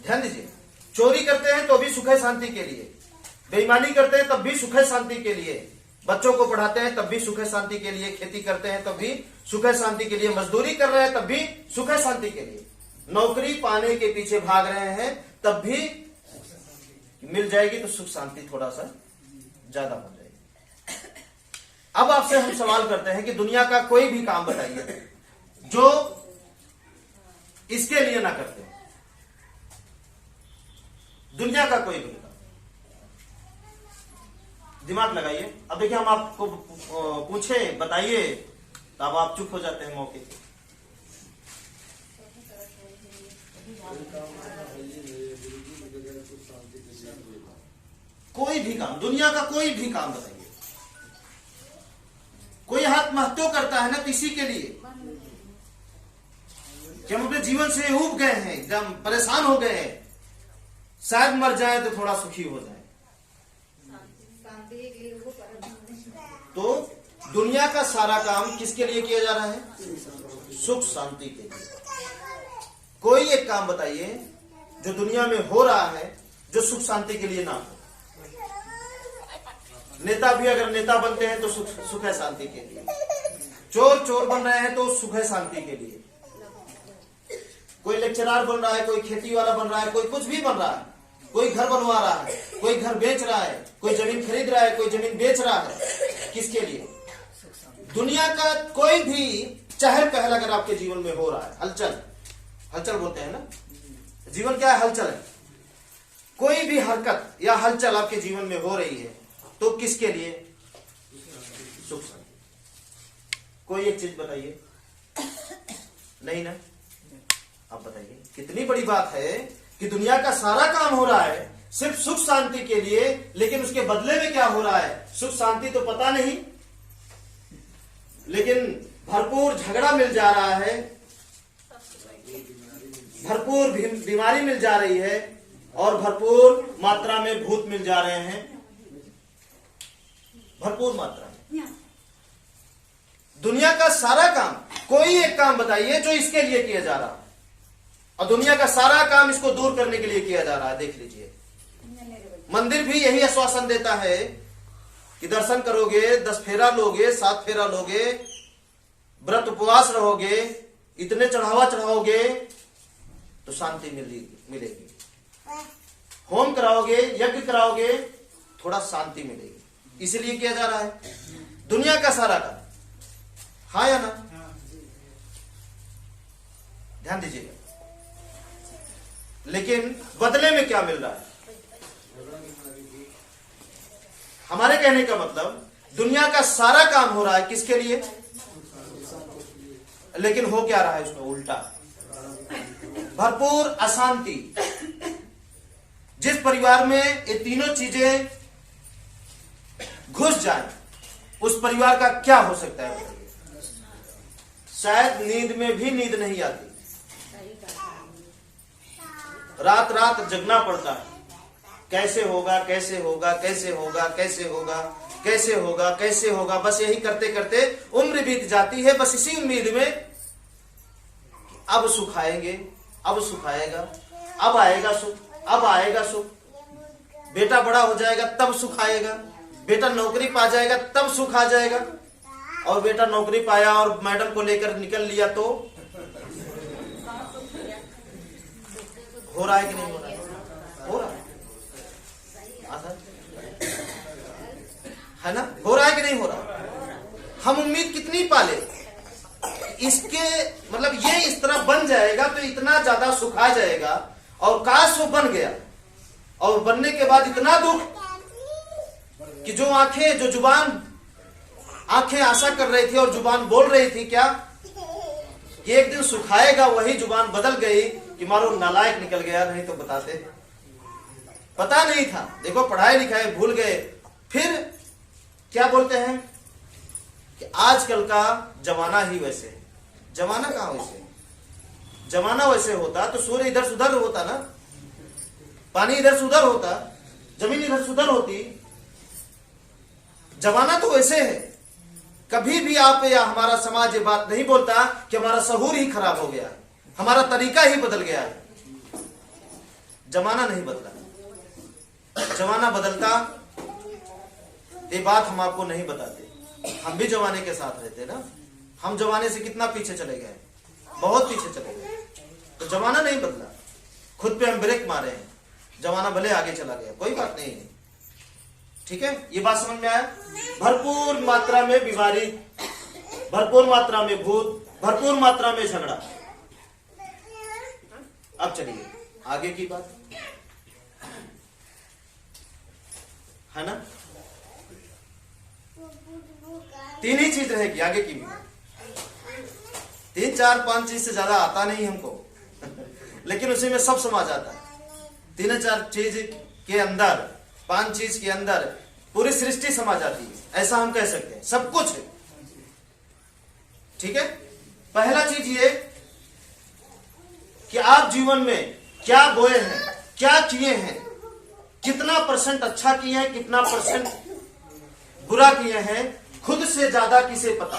ध्यान दीजिए, चोरी करते हैं तो भी सुख है शांति के लिए, बेईमानी करते हैं तब भी सुख है शांति के लिए, बच्चों को पढ़ाते हैं तब भी सुख है शांति के लिए, खेती करते हैं तब भी सुख है शांति के लिए, मजदूरी कर रहे हैं तब भी सुख है शांति के लिए, नौकरी पाने के पीछे भाग रहे हैं तब भी मिल जाएगी तो सुख शांति थोड़ा सा ज्यादा हो जाएगी। अब आपसे हम सवाल करते हैं कि दुनिया का कोई भी काम बताइए जो इसके लिए ना करते, दुनिया का कोई भी काम, दिमाग लगाइए। अब देखिए हम आपको पूछे बताइए तो अब आप चुप हो जाते हैं मौके पे। कोई भी काम, दुनिया का कोई भी काम बताइए। कोई आत्महत्या करता है ना किसी के लिए कि हम अपने जीवन से ऊब गए हैं, एकदम परेशान हो गए हैं, शायद मर जाए तो थोड़ा सुखी हो जाए। तो दुनिया का सारा काम किसके लिए किया जा रहा है? सुख शांति के लिए। कोई एक काम बताइए जो दुनिया में हो रहा है जो सुख शांति के लिए ना हो। नेता भी अगर नेता बनते हैं तो सुख है शांति के लिए, चोर चोर बन रहे हैं तो सुख है शांति के लिए, कोई लेक्चरार बन रहा है, कोई खेती वाला बन रहा है, कोई कुछ भी बन रहा है, कोई घर बनवा रहा है, कोई घर बेच रहा है, कोई जमीन खरीद रहा है, कोई जमीन बेच रहा है, किसके लिए? दुनिया का कोई भी चहल पहल अगर आपके जीवन में हो रहा है, हलचल, हलचल बोलते हैं ना, जीवन क्या है? हलचल है। कोई भी हरकत या हलचल आपके जीवन में हो रही है तो किसके लिए? सुख शांति। कोई एक चीज बताइए, नहीं ना? आप बताइए, कितनी बड़ी बात है कि दुनिया का सारा काम हो रहा है सिर्फ सुख शांति के लिए, लेकिन उसके बदले में क्या हो रहा है? सुख शांति तो पता नहीं, लेकिन भरपूर झगड़ा मिल जा रहा है, भरपूर बीमारी मिल जा रही है और भरपूर मात्रा में भूत मिल जा रहे हैं, भरपूर मात्रा में। दुनिया का सारा काम, कोई एक काम बताइए जो इसके लिए किया जा रहा है, और दुनिया का सारा काम इसको दूर करने के लिए किया जा रहा है। देख लीजिए, मंदिर भी यही आश्वासन देता है कि दर्शन करोगे, 10 फेरा लोगे, 7 फेरा लोगे, व्रत उपवास रहोगे, इतने चढ़ावा चढ़ाओगे तो शांति मिलेगी, होम कराओगे, यज्ञ कराओगे, थोड़ा शांति मिलेगी, इसलिए किया जा रहा है दुनिया का सारा काम। हाँ या ना? ध्यान दीजिएगा। लेकिन बदले में क्या मिल रहा है? हमारे कहने का मतलब दुनिया का सारा काम हो रहा है किसके लिए? लेकिन हो क्या रहा है उसमें? उल्टा, भरपूर अशांति। जिस परिवार में ये तीनों चीजें घुस जाए उस परिवार का क्या हो सकता है? शायद नींद में भी नींद नहीं आती, रात रात जगना पड़ता है, कैसे होगा, कैसे होगा, कैसे होगा, कैसे होगा, कैसे होगा, कैसे होगा, बस यही करते करते उम्र बीत जाती है, बस इसी उम्मीद में अब सुख आएंगे, अब सुख आएगा, अब आएगा सुख, अब आएगा सुख, बेटा बड़ा हो जाएगा तब सुख आएगा, बेटा नौकरी पा जाएगा तब सुख आ जाएगा, और बेटा नौकरी पाया और मैडम को लेकर निकल लिया तो हो रहा है कि नहीं हो रहा है? हो रहा है ना? हो रहा है कि नहीं हो रहा? हम उम्मीद कितनी पाले इसके, मतलब ये इस तरह बन जाएगा तो इतना ज्यादा सुख आ जाएगा, और काश वो बन गया, और बनने के बाद इतना दुख कि जो आंखें, जो जुबान, आंखें आशा कर रही थी और जुबान बोल रही थी क्या कि एक दिन सुखाएगा, वही जुबान बदल गई कि मारो नालायक निकल गया, नहीं तो बताते, पता नहीं था। देखो पढ़ाई लिखाई भूल गए, फिर क्या बोलते हैं कि आजकल का जमाना ही वैसे है। जमाना कहां वैसे? जमाना वैसे होता तो सूर्य इधर सुधर होता ना, पानी इधर सुधर होता, जमीन इधर सुधर होती। जमाना तो वैसे है। कभी भी आप या हमारा समाज ये बात नहीं बोलता कि हमारा सहूर ही खराब हो गया है, हमारा तरीका ही बदल गया है। जमाना नहीं बदला। जमाना बदलता, ये बात हम आपको नहीं बताते। हम भी जमाने के साथ रहते ना। हम जमाने से कितना पीछे चले गए, बहुत पीछे चले गए। तो जमाना नहीं बदला, खुद पे हम ब्रेक मारे हैं। जमाना भले आगे चला गया, कोई बात नहीं है। ठीक है, ये बात समझ में आया। भरपूर मात्रा में बीमारी, भरपूर मात्रा में भूत, भरपूर मात्रा में झगड़ा। अब चलिए आगे की बात है ना। 3 ही चीज रहेगी आगे की भी। 3, 4, 5 चीज से ज्यादा आता नहीं हमको लेकिन उसी में सब समा जाता है। 3, 4 चीज के अंदर, 5 चीज के अंदर पूरी सृष्टि समा जाती है, ऐसा हम कह सकते हैं। सब कुछ है। ठीक है, पहला चीज ये कि आप जीवन में क्या बोए हैं, क्या किए हैं, कितना % अच्छा किए हैं, कितना % बुरा किए हैं, खुद से ज्यादा किसे पता।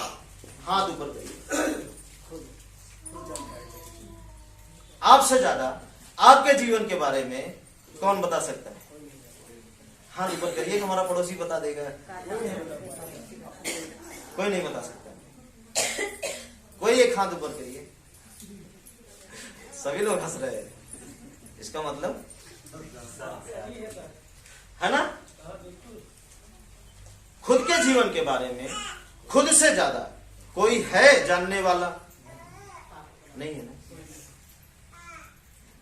हाथ ऊपर करिए। आपसे ज्यादा आपके जीवन के बारे में कौन बता सकता है? हाथ ऊपर करिए। हमारा पड़ोसी बता देगा। कोई नहीं बता सकता। कोई एक हाथ ऊपर करिए। सभी लोग हंस रहे हैं, इसका मतलब है ना। खुद के जीवन के बारे में खुद से ज्यादा कोई है जानने वाला? नहीं है ना।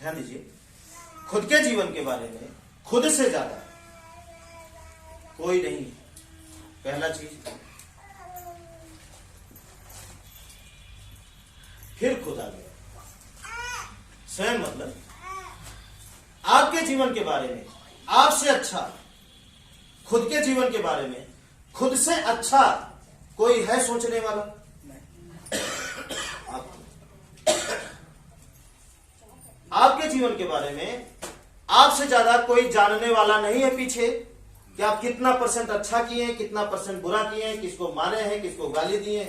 ध्यान दीजिए, खुद के जीवन के बारे में खुद से ज्यादा कोई नहीं। पहला चीज। फिर खुद आ गया। स्वयं मतलब आपके जीवन के बारे में आपसे अच्छा, खुद के जीवन के बारे में खुद से अच्छा कोई है सोचने वाला? आपके जीवन के बारे में आपसे ज्यादा कोई जानने वाला नहीं है पीछे, कि आप कितना % अच्छा किए, कितना % बुरा किए, किसको मारे हैं, किसको गाली दिए,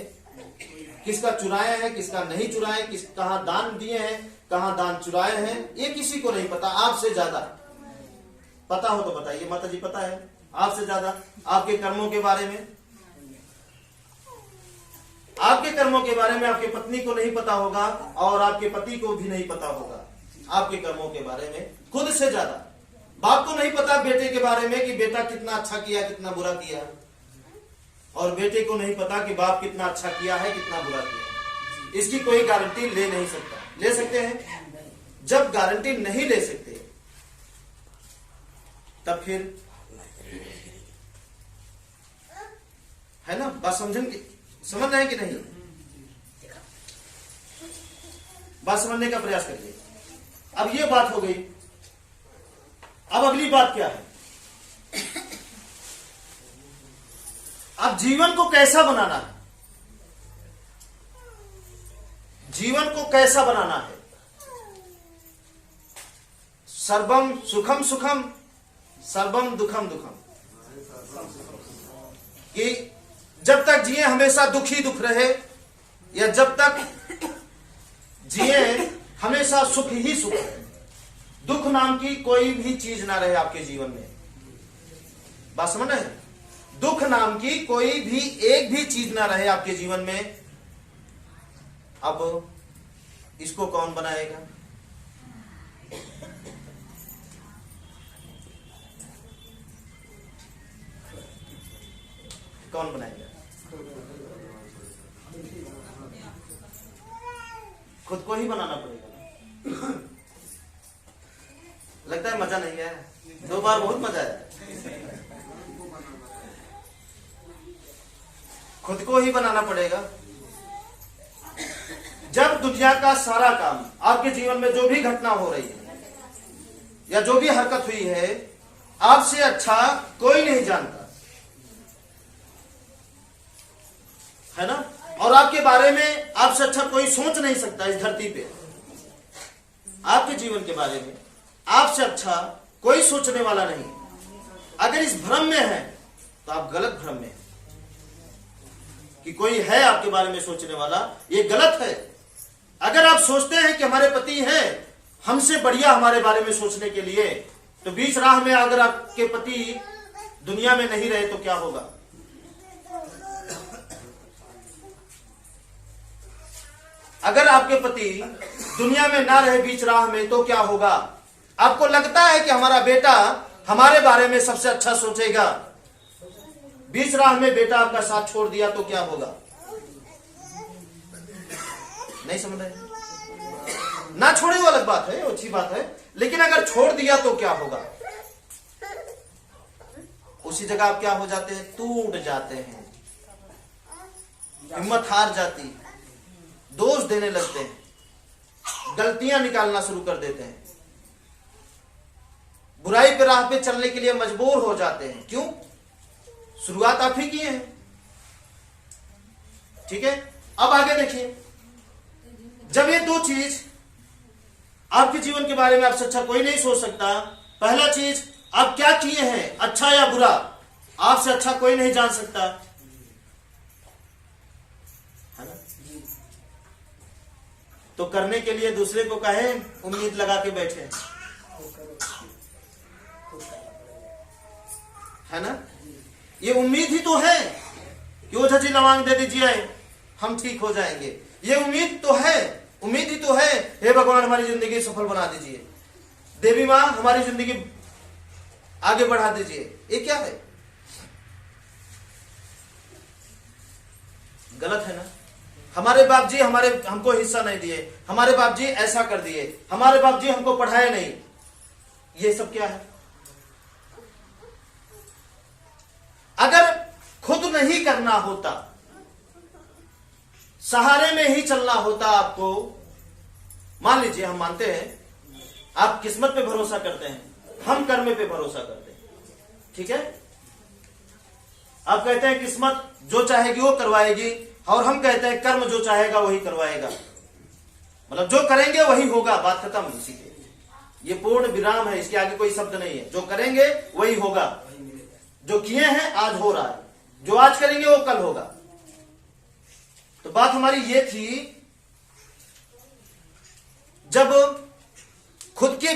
किसका चुराए हैं, किसका नहीं चुराए, कहां दान दिए हैं, कहां दान चुराए हैं, ये किसी को नहीं पता। आपसे ज्यादा पता हो तो बताइए। माता जी पता है आपसे ज्यादा आपके कर्मों के बारे में? आपके कर्मों के बारे में आपकी पत्नी को नहीं पता होगा और आपके पति को भी नहीं पता होगा आपके कर्मों के बारे में खुद से ज्यादा। बाप को नहीं पता बेटे के बारे में कि बेटा कितना अच्छा किया, कितना बुरा किया, और बेटे को नहीं पता कि बाप कितना अच्छा किया है, कितना बुरा किया। इसकी कोई गारंटी ले नहीं सकता। ले सकते हैं? जब गारंटी नहीं ले सकते तब फिर है ना। बात समझ रहे हैं कि नहीं? बात समझने का प्रयास करिए। अब ये बात हो गई। अब अगली बात क्या है? अब जीवन को कैसा बनाना है? जीवन को कैसा बनाना है? सर्वम सुखम सुखम, सर्वम दुखम दुखम। कि जब तक जिए हमेशा दुख ही दुख रहे, या जब तक जिए हमेशा सुख ही सुख रहे। दुख नाम की कोई भी चीज ना रहे आपके जीवन में। बात समझ रहे हैं? दुख नाम की कोई भी एक भी चीज ना रहे आपके जीवन में। अब इसको कौन बनाएगा? कौन बनाएगा? खुद को ही बनाना पड़ेगा। लगता है मजा नहीं है। 2 बार बहुत मजा आया। खुद को ही बनाना पड़ेगा। जब दुनिया का सारा काम, आपके जीवन में जो भी घटना हो रही है या जो भी हरकत हुई है, आपसे अच्छा कोई नहीं जानता, है ना। और आपके बारे में आपसे अच्छा कोई सोच नहीं सकता इस धरती पे। आपके जीवन के बारे में आपसे अच्छा कोई सोचने वाला नहीं। अगर इस भ्रम में है तो आप गलत भ्रम में हैं कि कोई है आपके बारे में सोचने वाला। ये गलत है। अगर आप सोचते हैं कि हमारे पति हैं, हमसे बढ़िया हमारे बारे में सोचने के लिए। तो बीच राह में अगर आपके पति दुनिया में नहीं रहे तो क्या होगा? अगर आपके पति दुनिया में ना रहे बीच राह में तो क्या होगा? आपको लगता है कि हमारा बेटा हमारे बारे में सबसे अच्छा सोचेगा, बीच राह में बेटा आपका साथ छोड़ दिया तो क्या होगा? नहीं समझ रहे? ना छोड़े वो अलग बात है, अच्छी बात है, लेकिन अगर छोड़ दिया तो क्या होगा? उसी जगह आप क्या हो जाते हैं? टूट जाते हैं, हिम्मत हार जाती, दोष देने लगते हैं, गलतियां निकालना शुरू कर देते हैं, बुराई पे राह पे चलने के लिए मजबूर हो जाते हैं। क्यों? शुरुआत आप ही किए हैं। ठीक है, अब आगे देखिए। जब ये दो चीज आपके जीवन के बारे में आपसे अच्छा कोई नहीं सोच सकता। पहला चीज, आप क्या किए हैं, अच्छा या बुरा, आपसे अच्छा कोई नहीं जान सकता, है ना? तो करने के लिए दूसरे को कहे, उम्मीद लगा के बैठे, है ना? ये उम्मीद ही तो है कि ओझा जी लवांग दे दीजिए हम ठीक हो जाएंगे। ये उम्मीद तो है, उम्मीद ही तो है, हे भगवान हमारी जिंदगी सफल बना दीजिए, देवी मां हमारी जिंदगी आगे बढ़ा दीजिए। ये क्या है? गलत है ना? हमारे बाप जी हमको हिस्सा नहीं दिए, हमारे बाप जी ऐसा कर दिए, हमारे बाप जी हमको पढ़ाए नहीं, ये सब क्या है? अगर खुद नहीं करना होता, सहारे में ही चलना होता आपको, मान लीजिए हम मानते हैं आप किस्मत पे भरोसा करते हैं, हम कर्म पे भरोसा करते हैं, ठीक है? आप कहते हैं किस्मत जो चाहेगी वो करवाएगी, और हम कहते हैं कर्म जो चाहेगा वही करवाएगा, मतलब जो करेंगे वही होगा, बात खत्म। इसी के ये पूर्ण विराम है, इसके आगे कोई शब्द नहीं है। जो करेंगे वही होगा, जो किए हैं आज हो रहा है, जो आज करेंगे वो कल होगा। तो बात हमारी ये थी, जब खुद के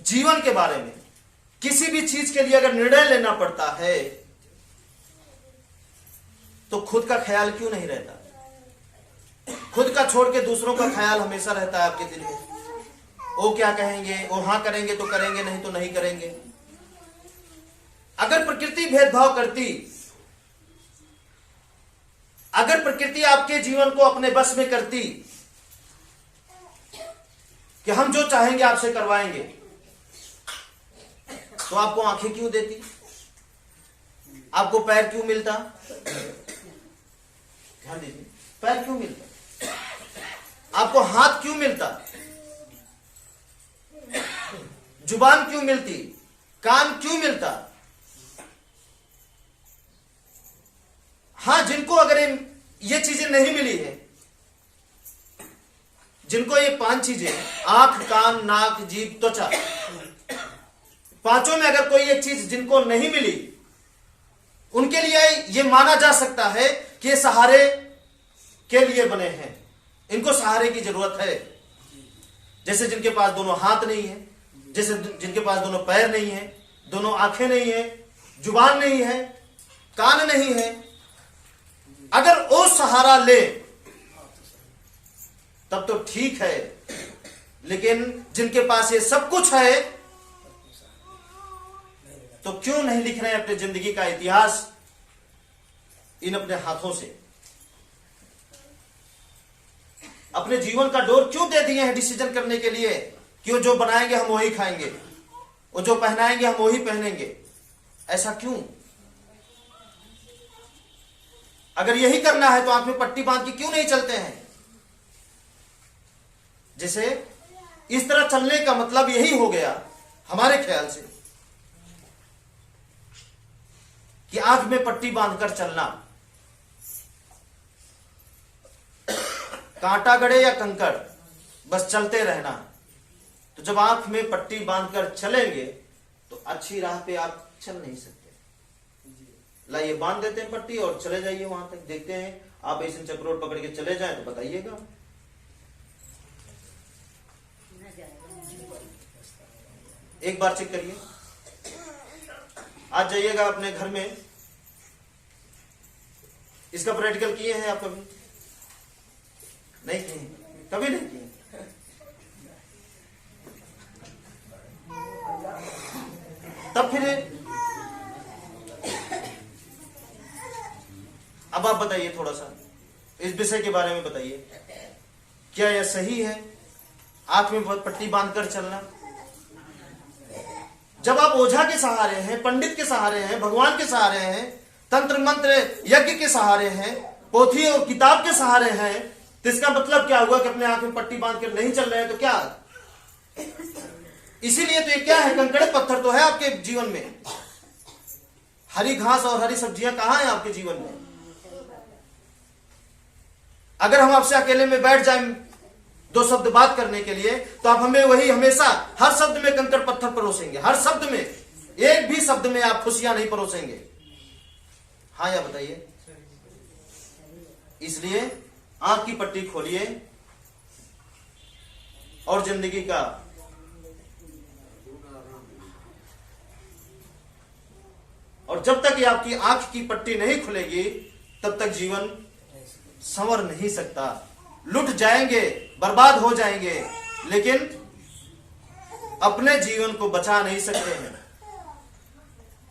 जीवन के बारे में किसी भी चीज के लिए अगर निर्णय लेना पड़ता है तो खुद का ख्याल क्यों नहीं रहता? खुद का छोड़ के दूसरों का ख्याल हमेशा रहता है आपके दिल में। वो क्या कहेंगे, वो हां करेंगे तो करेंगे, नहीं तो नहीं करेंगे। अगर प्रकृति भेदभाव करती, अगर प्रकृति आपके जीवन को अपने बस में करती कि हम जो चाहेंगे आपसे करवाएंगे, तो आपको आंखें क्यों देती? आपको पैर क्यों मिलता? ध्यान दीजिए, पैर क्यों मिलता? आपको हाथ क्यों मिलता? जुबान क्यों मिलती? कान क्यों मिलता? हां, जिनको अगर ये चीजें नहीं मिली है, जिनको ये 5 चीजें, आंख, कान, नाक, जीभ, त्वचा, पांचों में अगर कोई एक चीज जिनको नहीं मिली, उनके लिए ये माना जा सकता है कि ये सहारे के लिए बने हैं, इनको सहारे की जरूरत है। जैसे जिनके पास दोनों हाथ नहीं है, जैसे जिनके पास दोनों पैर नहीं है, दोनों आंखें नहीं है, जुबान नहीं है, कान नहीं है, अगर वो सहारा ले तब तो ठीक है। लेकिन जिनके पास ये सब कुछ है, तो क्यों नहीं लिख रहे अपने जिंदगी का इतिहास इन अपने हाथों से? अपने जीवन का डोर क्यों दे दिए हैं डिसीजन करने के लिए कि वो जो बनाएंगे हम वही खाएंगे, वो जो पहनाएंगे हम वही पहनेंगे? ऐसा क्यों? अगर यही करना है तो आंख में पट्टी बांध के क्यों नहीं चलते हैं? जैसे इस तरह चलने का मतलब यही हो गया हमारे ख्याल से कि आंख में पट्टी बांधकर चलना, कांटा गड़े या कंकड़, बस चलते रहना। तो जब आंख में पट्टी बांधकर चलेंगे तो अच्छी राह पे आप चल नहीं सकते। लाइए बांध देते हैं पट्टी और चले जाइए वहां तक, देखते हैं आप ऐसे चक्रोट पकड़ के चले जाएं तो बताइएगा। एक बार चेक करिए। आज जाइएगा अपने घर में, इसका प्रैक्टिकल किए हैं आप कभी? नहीं किए, कभी नहीं किए। तब फिर अब आप बताइए, थोड़ा सा इस विषय के बारे में बताइए, क्या यह सही है आंख में पट्टी बांधकर चलना? जब आप ओझा के सहारे हैं, पंडित के सहारे हैं, भगवान के सहारे हैं, तंत्र मंत्र यज्ञ के सहारे हैं, पोथी और किताब के सहारे हैं, तो इसका मतलब क्या हुआ कि अपने आंख में पट्टी बांधकर नहीं चल रहे हैं तो क्या? इसीलिए तो ये क्या है, कंकड़े पत्थर तो है आपके जीवन में। हरी घास और हरी सब्जियां कहां हैं आपके जीवन में? अगर हम आपसे अकेले में बैठ जाएं दो शब्द बात करने के लिए, तो आप हमें वही हमेशा हर शब्द में कंकड़ पत्थर परोसेंगे, हर शब्द में, एक भी शब्द में आप खुशियां नहीं परोसेंगे। हाँ या बताइए? इसलिए आंख की पट्टी खोलिए और जिंदगी का और जब तक ये आपकी आंख की पट्टी नहीं खुलेगी तब तक जीवन संवर नहीं सकता। लुट जाएंगे, बर्बाद हो जाएंगे, लेकिन अपने जीवन को बचा नहीं सकते हैं,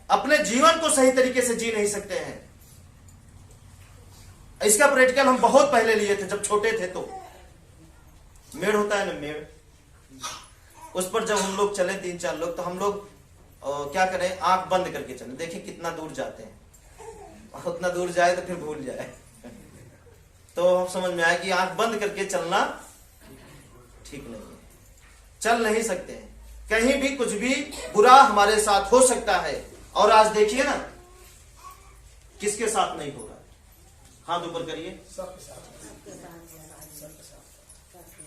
अपने जीवन को सही तरीके से जी नहीं सकते हैं। इसका प्रैक्टिकल हम बहुत पहले लिए थे, जब छोटे थे। तो मेड़ होता है ना, मेड़, उस पर जब हम लोग चले 3-4 लोग, तो हम लोग क्या करें, आंख बंद करके चले, देखिए कितना दूर जाते हैं। उतना दूर जाए तो फिर भूल जाए। तो हम समझ में आया कि आंख बंद करके चलना ठीक नहीं है, चल नहीं सकते हैं। कहीं भी कुछ भी बुरा हमारे साथ हो सकता है। और आज देखिए ना, किसके साथ नहीं हो रहा? हाथ ऊपर करिए।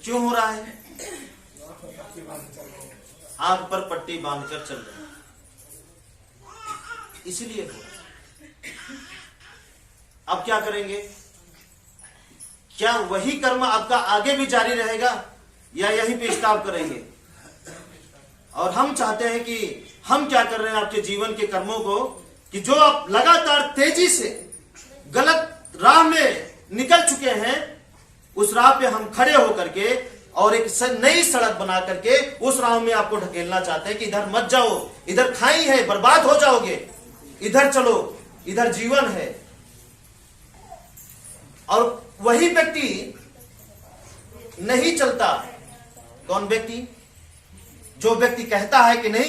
क्यों हो रहा है? आंख पर पट्टी बांधकर चल रहे हैं, इसीलिए हो रहा है। अब क्या करेंगे? क्या वही कर्म आपका आगे भी जारी रहेगा या यहीं पे स्टॉप करेंगे? और हम चाहते हैं कि हम क्या कर रहे हैं आपके जीवन के कर्मों को, कि जो आप लगातार तेजी से गलत राह में निकल चुके हैं, उस राह पे हम खड़े होकर के और एक नई सड़क बना करके उस राह में आपको ढकेलना चाहते हैं कि इधर मत जाओ, इधर खाई है, बर्बाद हो जाओगे, इधर चलो, इधर जीवन है। और वही व्यक्ति नहीं चलता। कौन व्यक्ति? जो व्यक्ति कहता है कि नहीं